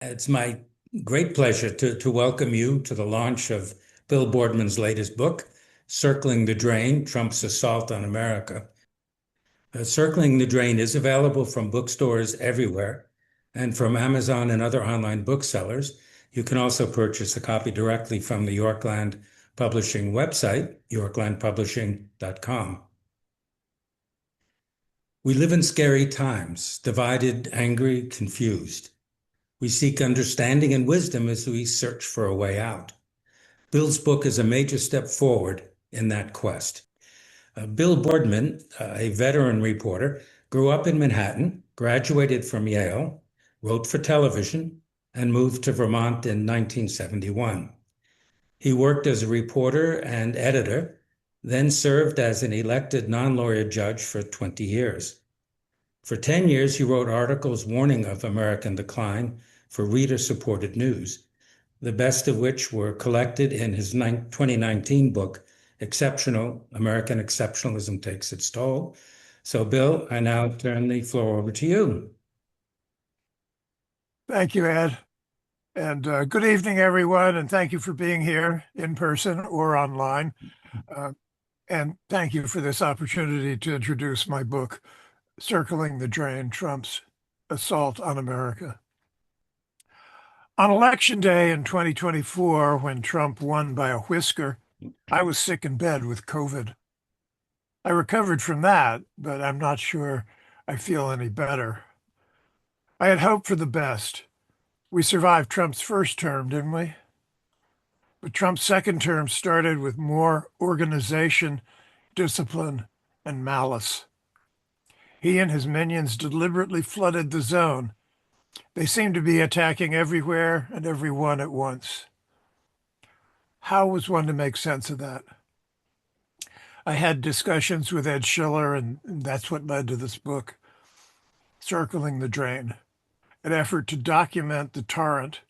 It's my great pleasure to welcome you to the launch of Bill Boardman's latest book, Circling the Drain, Trump's Assault on America. Circling the Drain is available from bookstores everywhere and from Amazon and other online booksellers. You can also purchase a copy directly from the Yorkland Publishing website, yorklandpublishing.com. We live in scary times, divided, angry, confused. We seek understanding and wisdom as we search for a way out. Bill's book is a major step forward in that quest. Bill Boardman, a veteran reporter, grew up in Manhattan, graduated from Yale, wrote for television, and moved to Vermont in 1971. He worked as a reporter and editor, then served as an elected non-lawyer judge for 20 years. For 10 years, he wrote articles warning of American decline for reader-supported news, the best of which were collected in his 2019 book, Exceptional, American Exceptionalism Takes Its Toll. So, Bill, I now turn the floor over to you. Thank you, Ed. And good evening, everyone. And thank you for being here in person or online. And thank you for this opportunity to introduce my book, Circling the Drain, Trump's Assault on America. On Election Day in 2024, when Trump won by a whisker, I was sick in bed with COVID. I recovered from that, but I'm not sure I feel any better. I had hoped for the best. We survived Trump's first term, didn't we? But Trump's second term started with more organization, discipline, and malice. He and his minions deliberately flooded the zone. They seemed to be attacking everywhere and everyone at once. How was one to make sense of that? I had discussions with Ed Schiller, and that's what led to this book, Circling the Drain, an effort to document the torrent,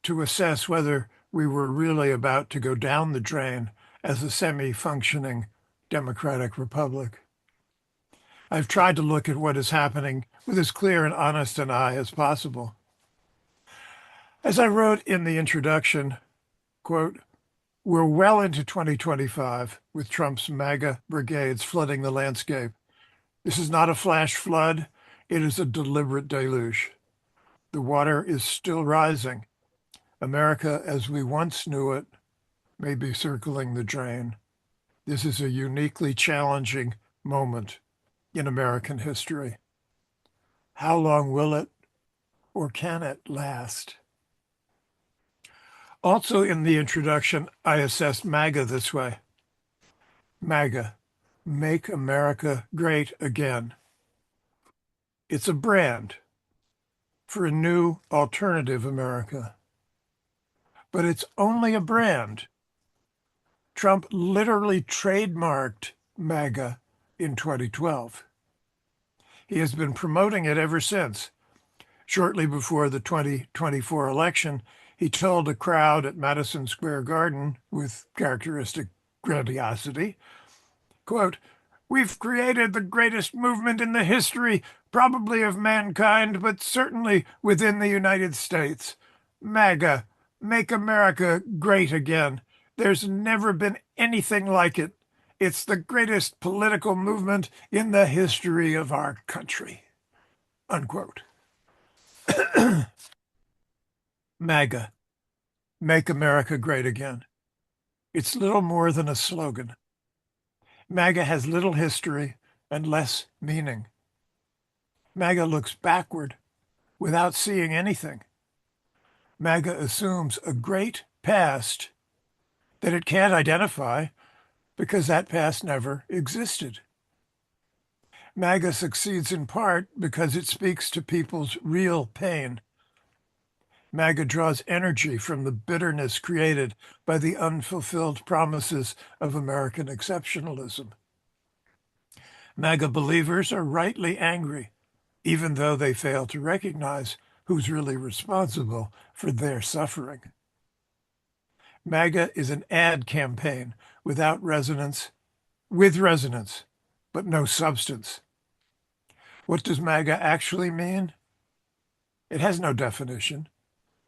to assess whether we were really about to go down the drain as a semi-functioning democratic republic. I've tried to look at what is happening with as clear and honest an eye as possible. As I wrote in the introduction, quote, "We're well into 2025 with Trump's MAGA brigades flooding the landscape. This is not a flash flood. It is a deliberate deluge. The water is still rising. America, as we once knew it, may be circling the drain. This is a uniquely challenging moment in American history. How long will it or can it last?" Also in the introduction, I assessed MAGA this way. MAGA, Make America Great Again. It's a brand for a new alternative America. But it's only a brand. Trump literally trademarked MAGA in 2012. He has been promoting it ever since. Shortly before the 2024 election, he told a crowd at Madison Square Garden with characteristic grandiosity, quote, "We've created the greatest movement in the history, probably of mankind, but certainly within the United States. MAGA, Make America Great Again. There's never been anything like it. It's the greatest political movement in the history of our country." Unquote. MAGA, Make America Great Again. It's little more than a slogan. MAGA has little history and less meaning. MAGA looks backward without seeing anything. MAGA assumes a great past that it can't identify because that past never existed. MAGA succeeds in part because it speaks to people's real pain. MAGA draws energy from the bitterness created by the unfulfilled promises of American exceptionalism. MAGA believers are rightly angry, even though they fail to recognize who's really responsible for their suffering. MAGA is an ad campaign without resonance, with resonance, but no substance. What does MAGA actually mean? It has no definition.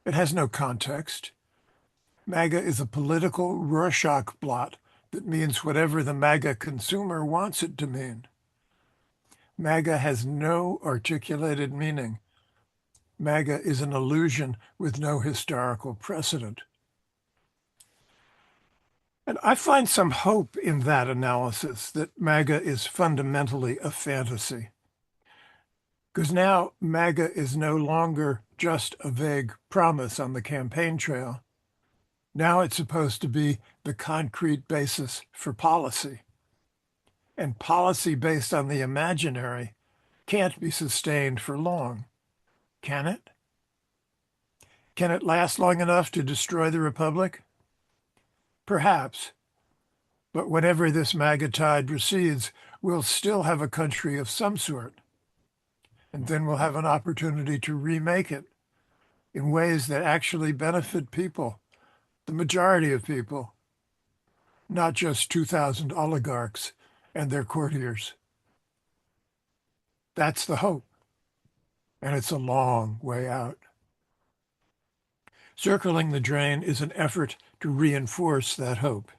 It has no context. MAGA is a political Rorschach blot that means whatever the MAGA consumer wants it to mean. MAGA has no articulated meaning. MAGA is an illusion with no historical precedent. And I find some hope in that analysis that MAGA is fundamentally a fantasy. Because now MAGA is no longer just a vague promise on the campaign trail. Now it's supposed to be the concrete basis for policy. And policy based on the imaginary can't be sustained for long, can it? Can it last long enough to destroy the republic? Perhaps. But whenever this MAGA tide recedes, we'll still have a country of some sort. And then we'll have an opportunity to remake it in ways that actually benefit people, the majority of people, not just 2,000 oligarchs and their courtiers. That's the hope. And it's a long way out. Circling the Drain is an effort to reinforce that hope.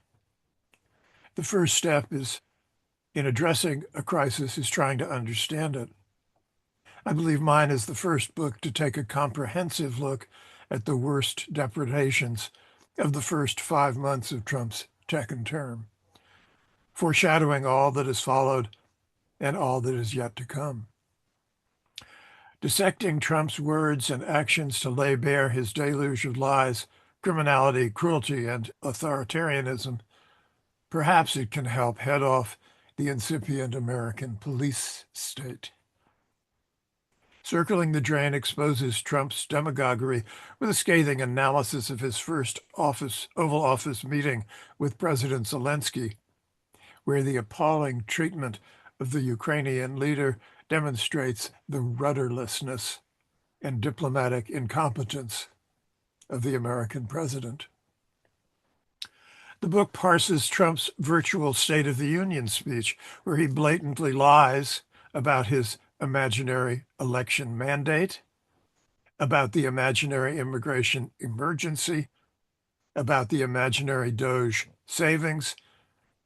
The first step is in addressing a crisis is trying to understand it. I believe mine is the first book to take a comprehensive look at the worst depredations of the first 5 months of Trump's second term, foreshadowing all that has followed and all that is yet to come. Dissecting Trump's words and actions to lay bare his deluge of lies, criminality, cruelty, and authoritarianism, perhaps it can help head off the incipient American police state. Circling the Drain exposes Trump's demagoguery with a scathing analysis of his first Oval Office meeting with President Zelensky, where the appalling treatment of the Ukrainian leader demonstrates the rudderlessness and diplomatic incompetence of the American president. The book parses Trump's virtual State of the Union speech, where he blatantly lies about his imaginary election mandate, about the imaginary immigration emergency, about the imaginary Doge savings,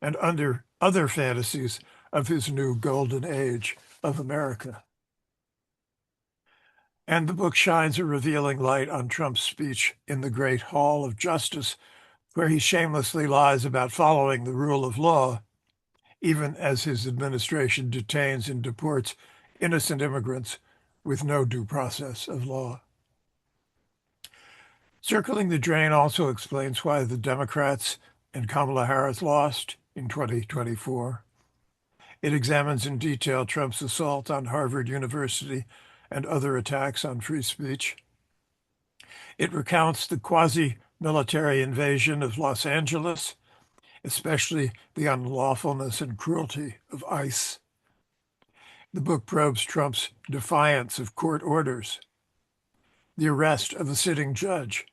and under other fantasies of his new golden age of America. And the book shines a revealing light on Trump's speech in the Great Hall of Justice, where he shamelessly lies about following the rule of law, even as his administration detains and deports innocent immigrants with no due process of law. Circling the Drain also explains why the Democrats and Kamala Harris lost in 2024. It examines in detail Trump's assault on Harvard University and other attacks on free speech. It recounts the quasi-military invasion of Los Angeles, especially the unlawfulness and cruelty of ICE. The book probes Trump's defiance of court orders, the arrest of a sitting judge,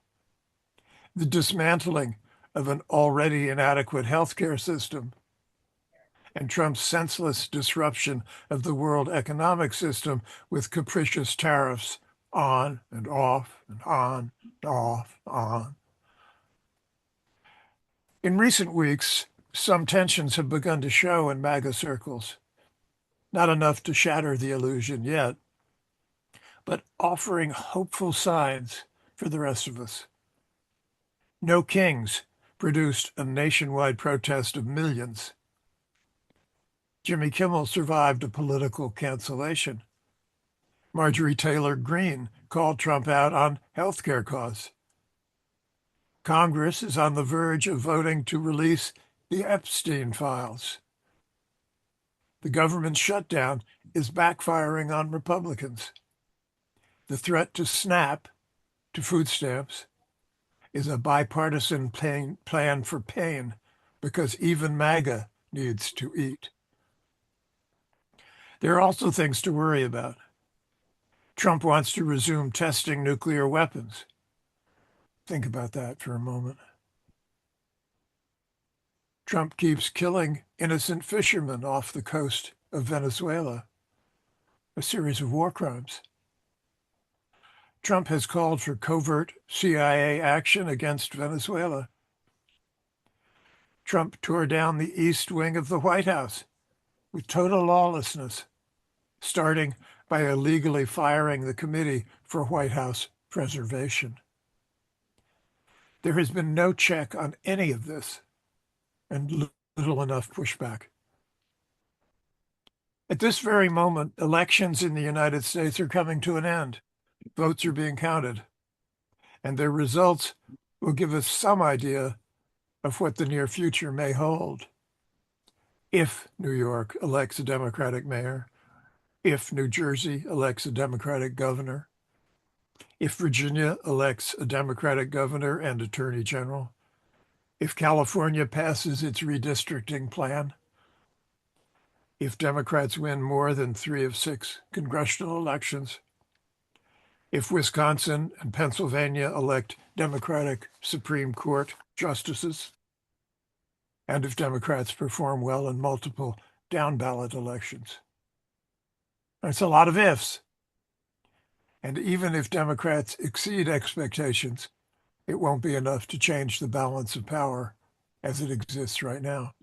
the dismantling of an already inadequate healthcare system, and Trump's senseless disruption of the world economic system with capricious tariffs on and off and on and off, on. In recent weeks, some tensions have begun to show in MAGA circles. Not enough to shatter the illusion yet, but offering hopeful signs for the rest of us. No Kings produced a nationwide protest of millions. Jimmy Kimmel survived a political cancellation. Marjorie Taylor Greene called Trump out on healthcare costs. Congress is on the verge of voting to release the Epstein files. The government shutdown is backfiring on Republicans. The threat to SNAP, to food stamps, is a bipartisan plan for pain because even MAGA needs to eat. There are also things to worry about. Trump wants to resume testing nuclear weapons. Think about that for a moment. Trump keeps killing innocent fishermen off the coast of Venezuela, a series of war crimes. Trump has called for covert CIA action against Venezuela. Trump tore down the East Wing of the White House with total lawlessness, starting by illegally firing the Committee for White House Preservation. There has been no check on any of this and little enough pushback. At this very moment, elections in the United States are coming to an end. Votes are being counted, and their results will give us some idea of what the near future may hold. If New York elects a Democratic mayor, if New Jersey elects a Democratic governor, if Virginia elects a Democratic governor and attorney general, if California passes its redistricting plan, if Democrats win more than 3 of 6 congressional elections, if Wisconsin and Pennsylvania elect Democratic Supreme Court justices, and if Democrats perform well in multiple down-ballot elections. That's a lot of ifs. And even if Democrats exceed expectations, it won't be enough to change the balance of power as it exists right now.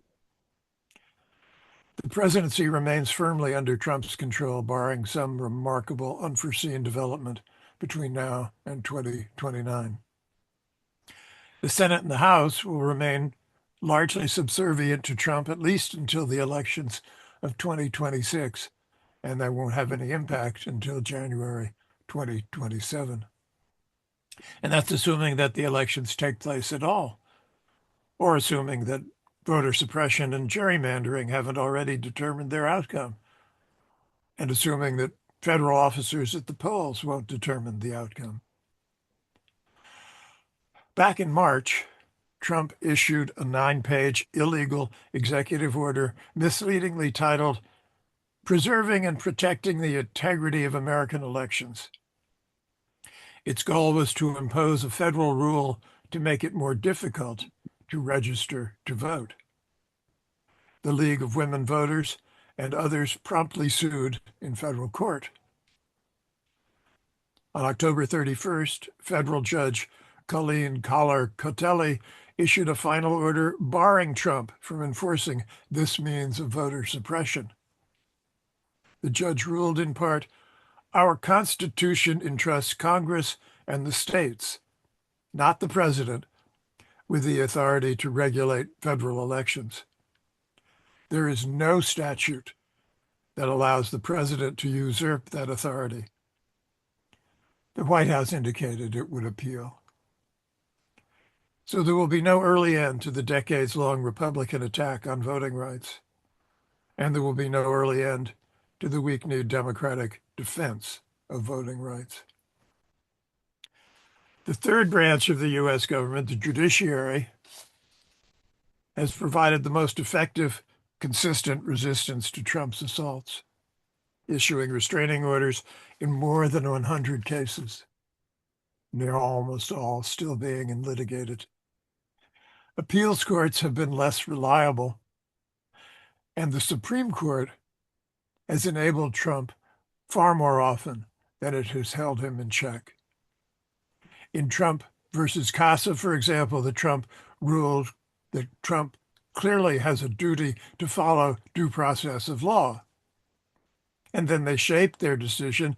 The presidency remains firmly under Trump's control, barring some remarkable unforeseen development between now and 2029. The Senate and the House will remain largely subservient to Trump at least until the elections of 2026, and they won't have any impact until January 2027. And that's assuming that the elections take place at all, or assuming that voter suppression and gerrymandering haven't already determined their outcome, and assuming that federal officers at the polls won't determine the outcome. Back in March, Trump issued a 9-page illegal executive order misleadingly titled Preserving and Protecting the Integrity of American Elections. Its goal was to impose a federal rule to make it more difficult to register to vote. The League of Women Voters and others promptly sued in federal court. On October 31st, federal judge Colleen Collar-Cotelli issued a final order barring Trump from enforcing this means of voter suppression. The judge ruled in part, our Constitution entrusts Congress and the states, not the president, with the authority to regulate federal elections. There is no statute that allows the president to usurp that authority. The White House indicated it would appeal. So there will be no early end to the decades-long Republican attack on voting rights, and there will be no early end to the weak-kneed Democratic defense of voting rights. The third branch of the U.S. government, the judiciary, has provided the most effective, consistent resistance to Trump's assaults, issuing restraining orders in more than 100 cases. They're almost all still being litigated. Appeals courts have been less reliable, and the Supreme Court has enabled Trump far more often than it has held him in check. In Trump versus Casa, for example, the Trump ruled that Trump clearly has a duty to follow due process of law. And then they shaped their decision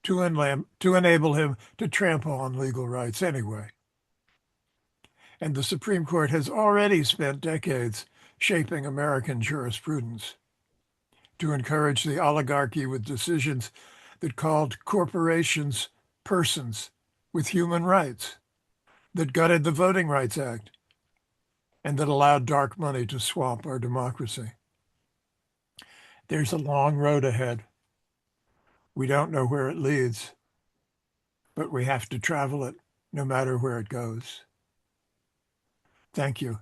to enable him to trample on legal rights anyway. And the Supreme Court has already spent decades shaping American jurisprudence to encourage the oligarchy with decisions that called corporations persons with human rights, that gutted the Voting Rights Act, and that allowed dark money to swamp our democracy. There's a long road ahead. We don't know where it leads, but we have to travel it no matter where it goes. Thank you.